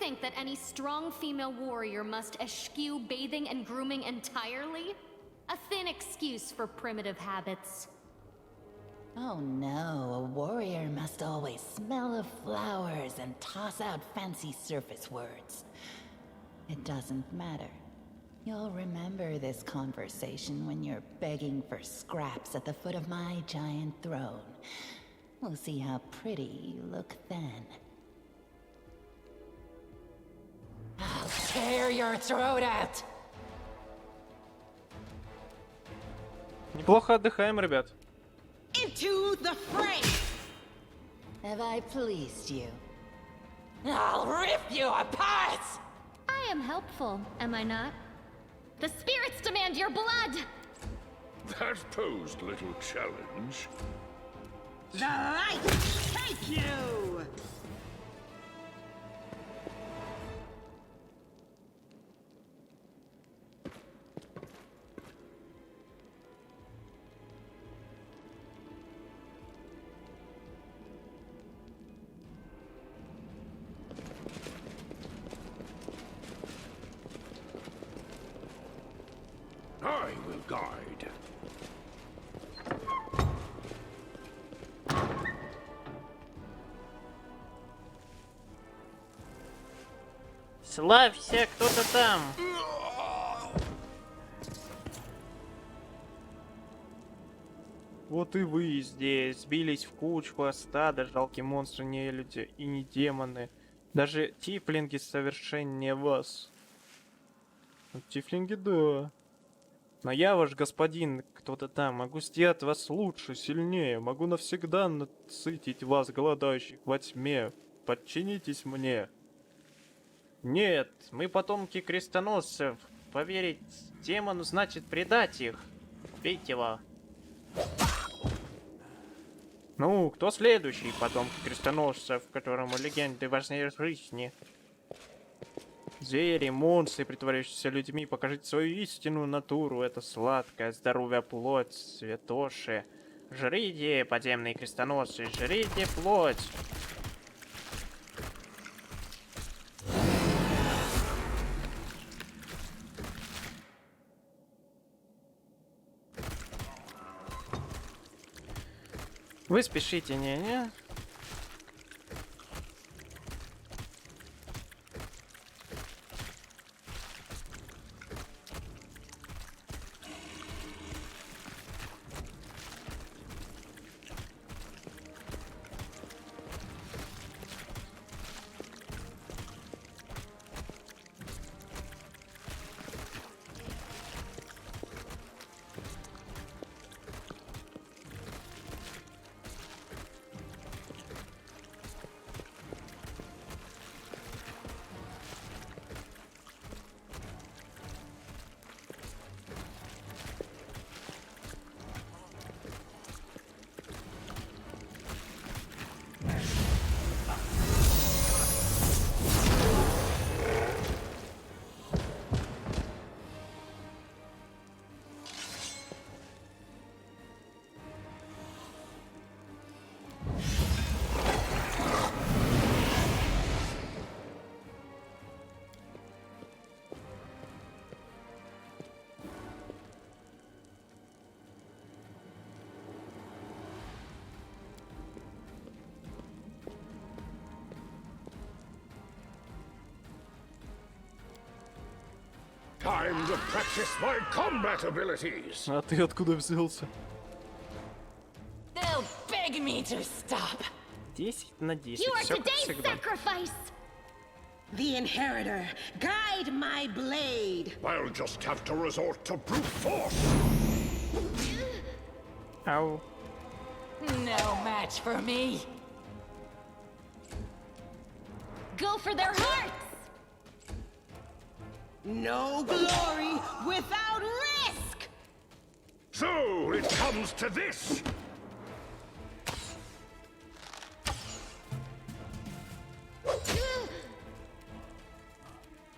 think that any strong female warrior must eschew bathing and grooming entirely? A thin excuse for primitive habits. Oh no, a warrior must always smell of flowers and toss out fancy surface words. It doesn't matter. You'll remember this conversation when you're begging for scraps at the foot of my giant throne. We'll see how pretty you look then. I'll tear your throat out! Неплохо отдыхаем, ребят. Into the fray! Have I pleased you? I'll rip you apart! I am helpful, am I not? The spirits demand your blood! That posed little challenge. The light take you! I will guide. Славься, кто-то там. Вот и вы здесь, сбились в кучку, а стадо, жалкие монстры, не люди и не демоны. Даже тифлинги совершеннее вас. Тифлинги, да. Но я ваш господин, кто-то там, могу сделать вас лучше, сильнее, могу навсегда насытить вас, голодающих во тьме. Подчинитесь мне. Нет, мы потомки крестоносцев. Поверить демону значит предать их. Бейте его. Ну, кто следующий потомки крестоносцев, которому легенды важнее жизни? Звери, монстры, притворяющиеся людьми, покажите свою истинную натуру. Это сладкая, здоровая плоть, святоши. Жрите, подземные крестоносцы, жрите плоть. Вы спешите, не-не. Time to practice my combat abilities. А ты откуда взялся? They'll beg me to stop. 10 на 10. You are Все как today's всегда. sacrifice! The inheritor, guide my blade! I'll just have to resort to brute force. Ау. No match for me. Go for their hearts! No glory without risk! So it comes to this.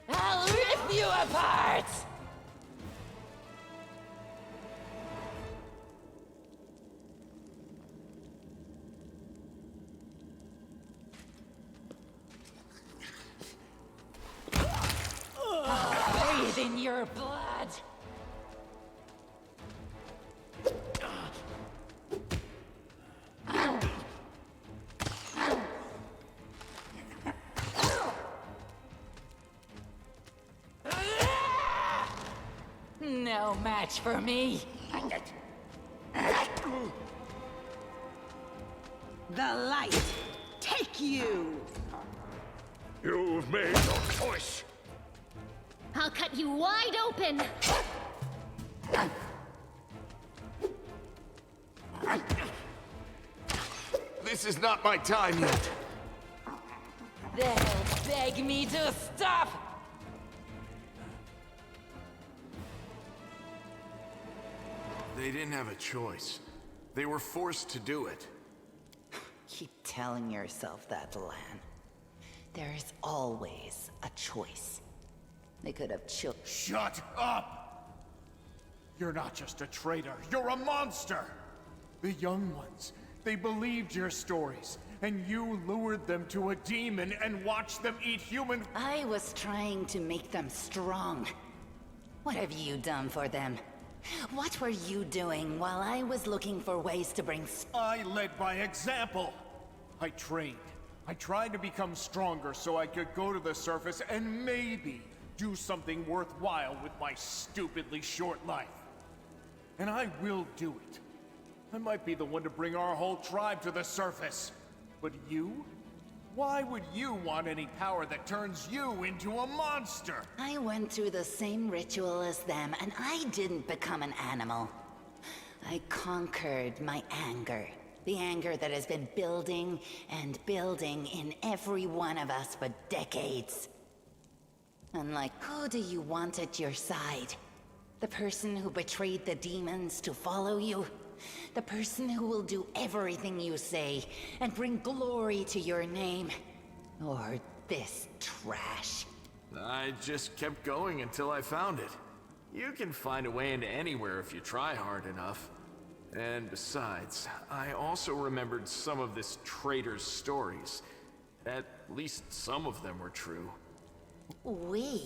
I'll rip you apart! in your blood. No match for me. The light, take you! You've made your choice. I'll cut you wide open! This is not my time yet. They'll beg me to stop. They didn't have a choice. They were forced to do it. Keep telling yourself that, Lan. There is always a choice. They could have Shut up! You're not just a traitor, you're a monster! The young ones, they believed your stories, and you lured them to a demon and watched them eat human— I was trying to make them strong. What have you done for them? What were you doing while I was looking for ways to bring I led by example! I trained. I tried to become stronger so I could go to the surface and maybe do something worthwhile with my stupidly short life. And I will do it. I might be the one to bring our whole tribe to the surface. But you? Why would you want any power that turns you into a monster? I went through the same ritual as them, and I didn't become an animal. I conquered my anger. The anger that has been building and building in every one of us for decades. And like, who do you want at your side? The person who betrayed the demons to follow you? The person who will do everything you say and bring glory to your name? Or this trash? I just kept going until I found it. You can find a way into anywhere if you try hard enough. And besides, I also remembered some of this traitor's stories. At least some of them were true. We?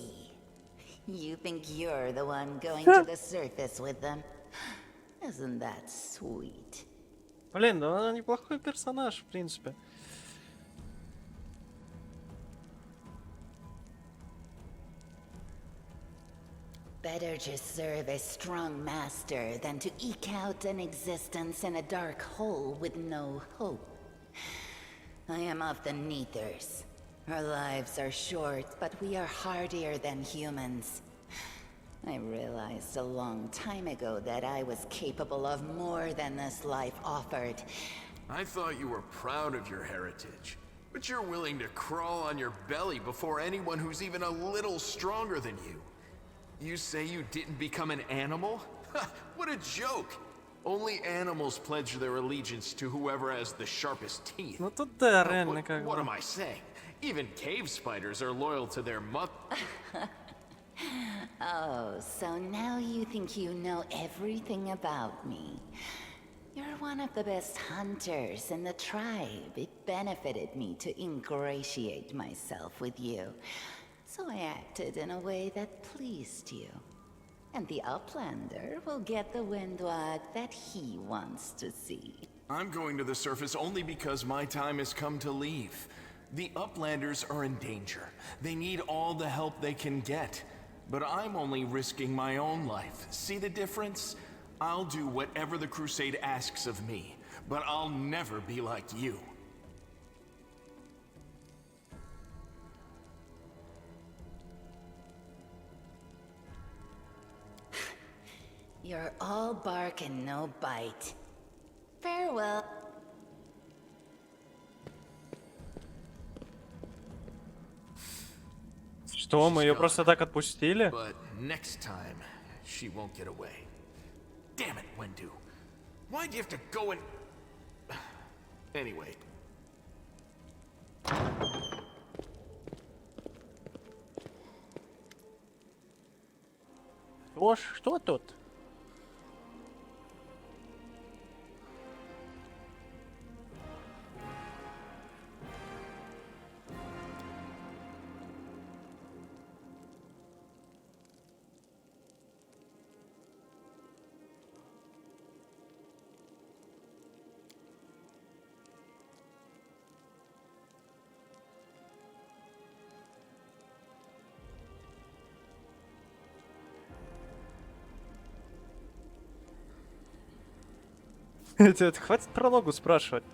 You think you're the one going to the surface with them? Isn't that sweet? Блин, да она неплохой персонаж, в принципе. Better to serve a strong master than to eke out an existence in a dark hole with no hope. I am of the Neethers. Our lives are short, but we are hardier than humans. I realized a long time ago that I was capable of more than this life offered. I thought you were proud of your heritage, but you're willing to crawl on your belly before anyone who's even a little stronger than you. You say you didn't become an animal? What a joke! Only animals pledge their allegiance to whoever has the sharpest teeth. Ну тут да, Oh, реально как what бы. am I saying? Even cave spiders are loyal to their mother. Oh, so now you think you know everything about me. You're one of the best hunters in the tribe. It benefited me to ingratiate myself with you. So I acted in a way that pleased you. And the Uplander will get the windwag that he wants to see. I'm going to the surface only because my time has come to leave. The Uplanders are in danger. They need all the help they can get. But I'm only risking my own life. See the difference? I'll do whatever the Crusade asks of me, but I'll never be like you. You're all bark and no bite. Farewell. Что, мы ее просто так отпустили? But next time, she won't get away. Damn it, Wendu. Why'd you have to go and... Anyway. Что тут? Хватит про ногу спрашивать.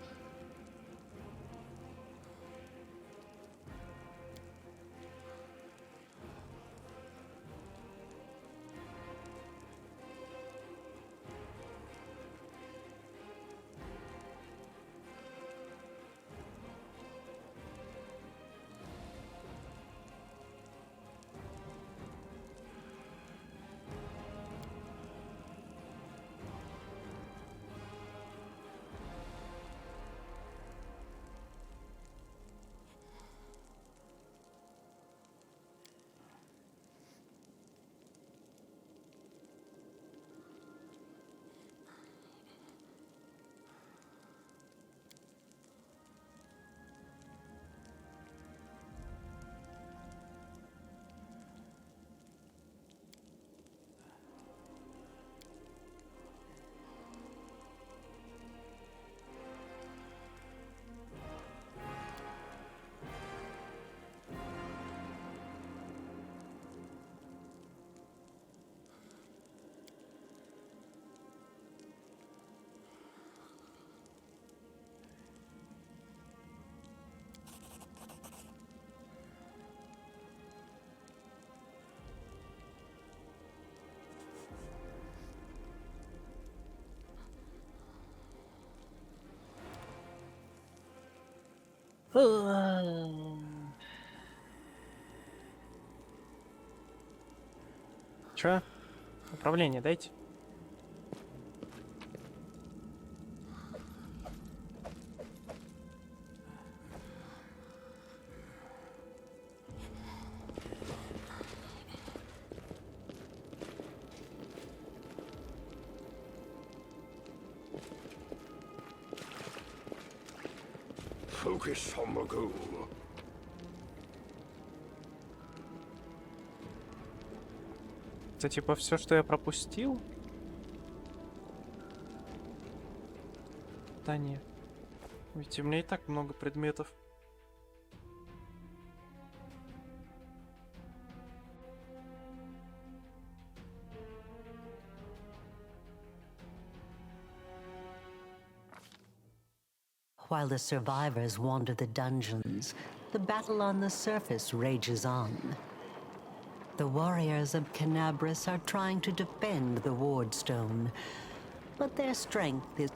Чё? Управление дайте. Focus on the goal. Это типа все, что я пропустил? Да не. Ведь у меня и так много предметов. While the survivors wander the dungeons, the battle on the surface rages on. The warriors of Canabras are trying to defend the Wardstone, but their strength is...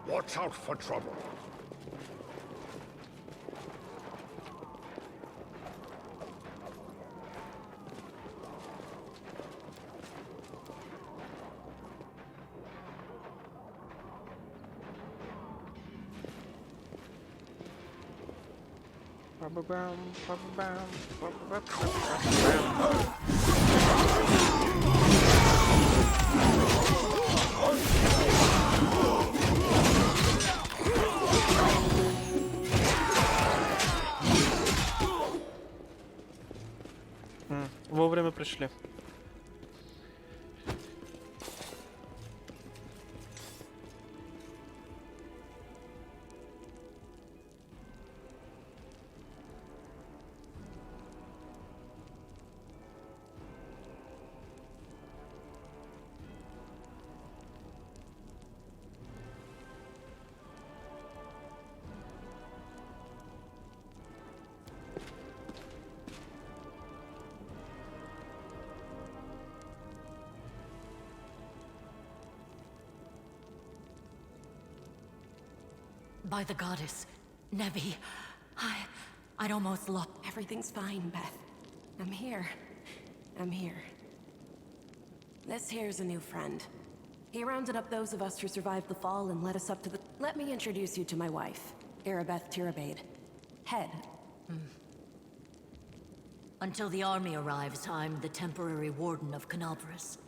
Watch out for trouble. Вовремя пришли. By the goddess, Nevi, I'd almost lost. Everything's fine, Beth. I'm here. I'm here. This here's a new friend. He rounded up those of us who survived the fall and led us up to the... Let me introduce you to my wife, Arabeth Tirabade. Head. Until the army arrives, I'm the temporary warden of Canabras.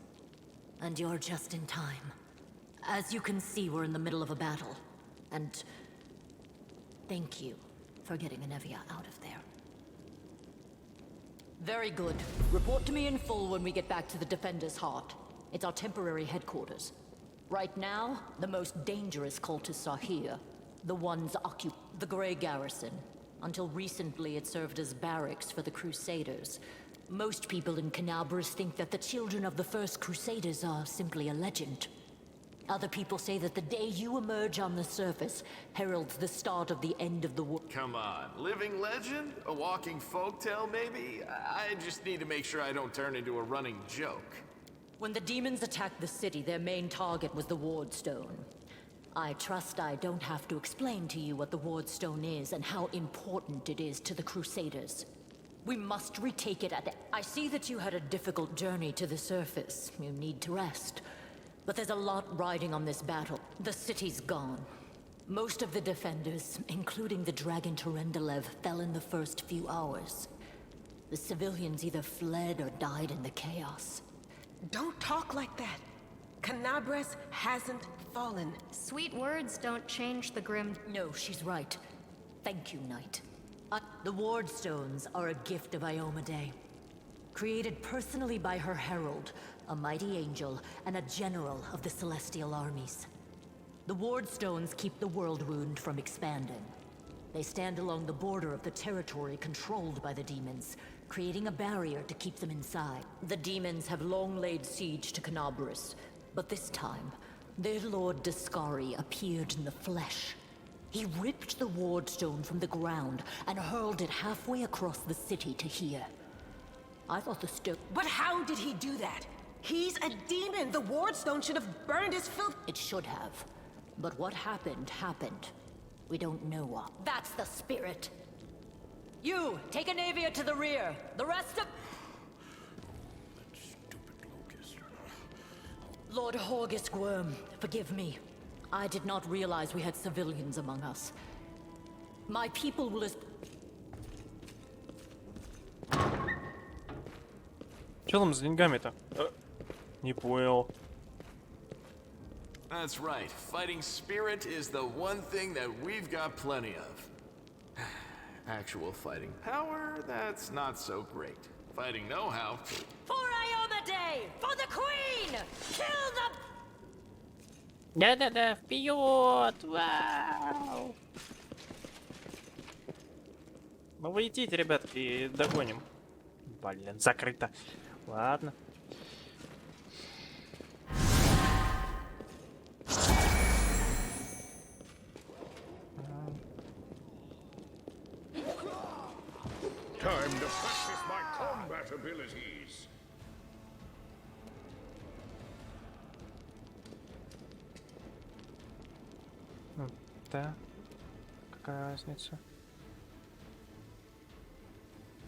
And you're just in time. As you can see, we're in the middle of a battle. And... thank you for getting Anevia out of there. Very good. Report to me in full when we get back to the Defender's Heart. It's our temporary headquarters. Right now, the most dangerous cultists are here. The ones the Grey Garrison. Until recently, it served as barracks for the Crusaders. Most people in Canabras think that the children of the first Crusaders are simply a legend. Other people say that the day you emerge on the surface heralds the start of the end of the world. Come on, living legend? A walking folktale, maybe? I just need to make sure I don't turn into a running joke. When the demons attacked the city, their main target was the Ward Stone. I trust I don't have to explain to you what the Ward Stone is and how important it is to the Crusaders. We must retake it I see that you had a difficult journey to the surface. You need to rest. But there's a lot riding on this battle. The city's gone. Most of the defenders, including the Dragon Terendelev, fell in the first few hours. The civilians either fled or died in the chaos. Don't talk like that. Canabras hasn't fallen. Sweet words don't change the grim. No, she's right. Thank you, Knight. The Ward Stones are a gift of Iomedae. Created personally by her herald, a mighty angel, and a general of the Celestial armies. The Ward Stones keep the World Wound from expanding. They stand along the border of the territory controlled by the demons, creating a barrier to keep them inside. The demons have long laid siege to Canabras, but this time, their lord Dascari appeared in the flesh. He ripped the Ward Stone from the ground and hurled it halfway across the city to here. I thought the stone... But how did he do that? He's a demon! The Ward Stone should have burned his filth... It should have. But what happened, happened. We don't know what. That's the spirit! You, take a Navia to the rear. The rest of... That stupid locust. Lord Horgus Worm, forgive me. I did not realize we had civilians among us. My people will... Чё там с деньгами-то? Не понял. That's right. Fighting spirit is the one thing that we've got plenty of. Actual fighting power, that's not so great. Fighting know-how... For Iomedae! For the Queen! Kill them! Да-да-да, вперед! Вау! Ну вы идите, ребятки, догоним. Блин, закрыто. Ладно. Time to practice my combat abilities. Да. Какая разница?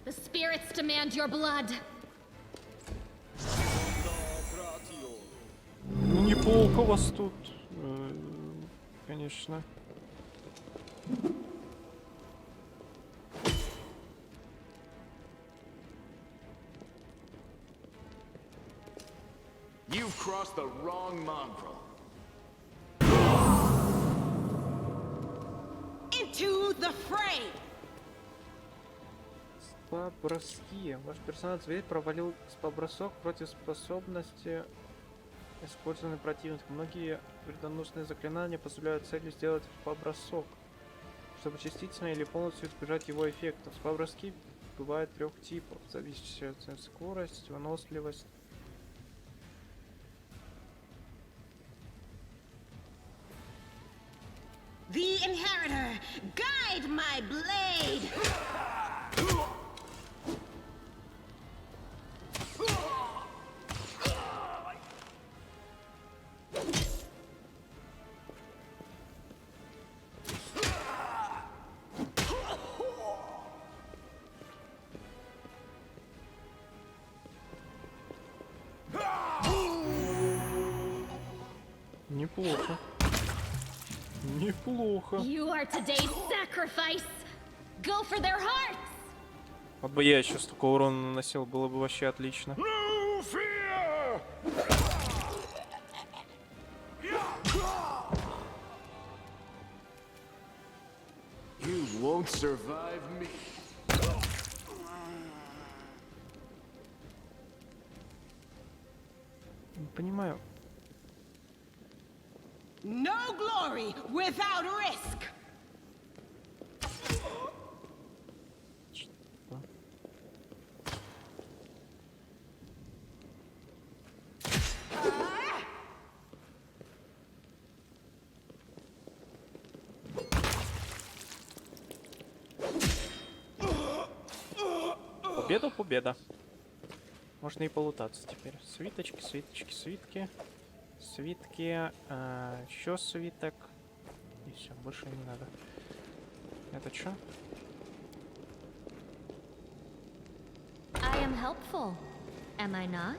The spirits demand your blood. Ну, неплохо у вас тут, конечно. You've crossed the wrong mongrel. Into the fray! Спа-броски. Ваш персонаж зверь провалил спа-бросок против способности, использованной противником. Многие вредоносные заклинания позволяют цели сделать спа-бросок, чтобы частично или полностью избежать его эффектов. Спа-броски бывают 3 типов, зависящие от скорость, выносливость. The Inheritor, guide my blade! Неплохо. Неплохо. You are today's sacrifice. Go for their hearts. Вот бы я еще столько урона наносил, было бы вообще отлично. No fear! You won't survive me. Не понимаю. No glory without risk! Победа, победа. Можно и полутаться теперь. Свиточки, свиточки, свитки. Свитки. Еще свиток. И все, больше не надо. Это что? I am helpful, am I not?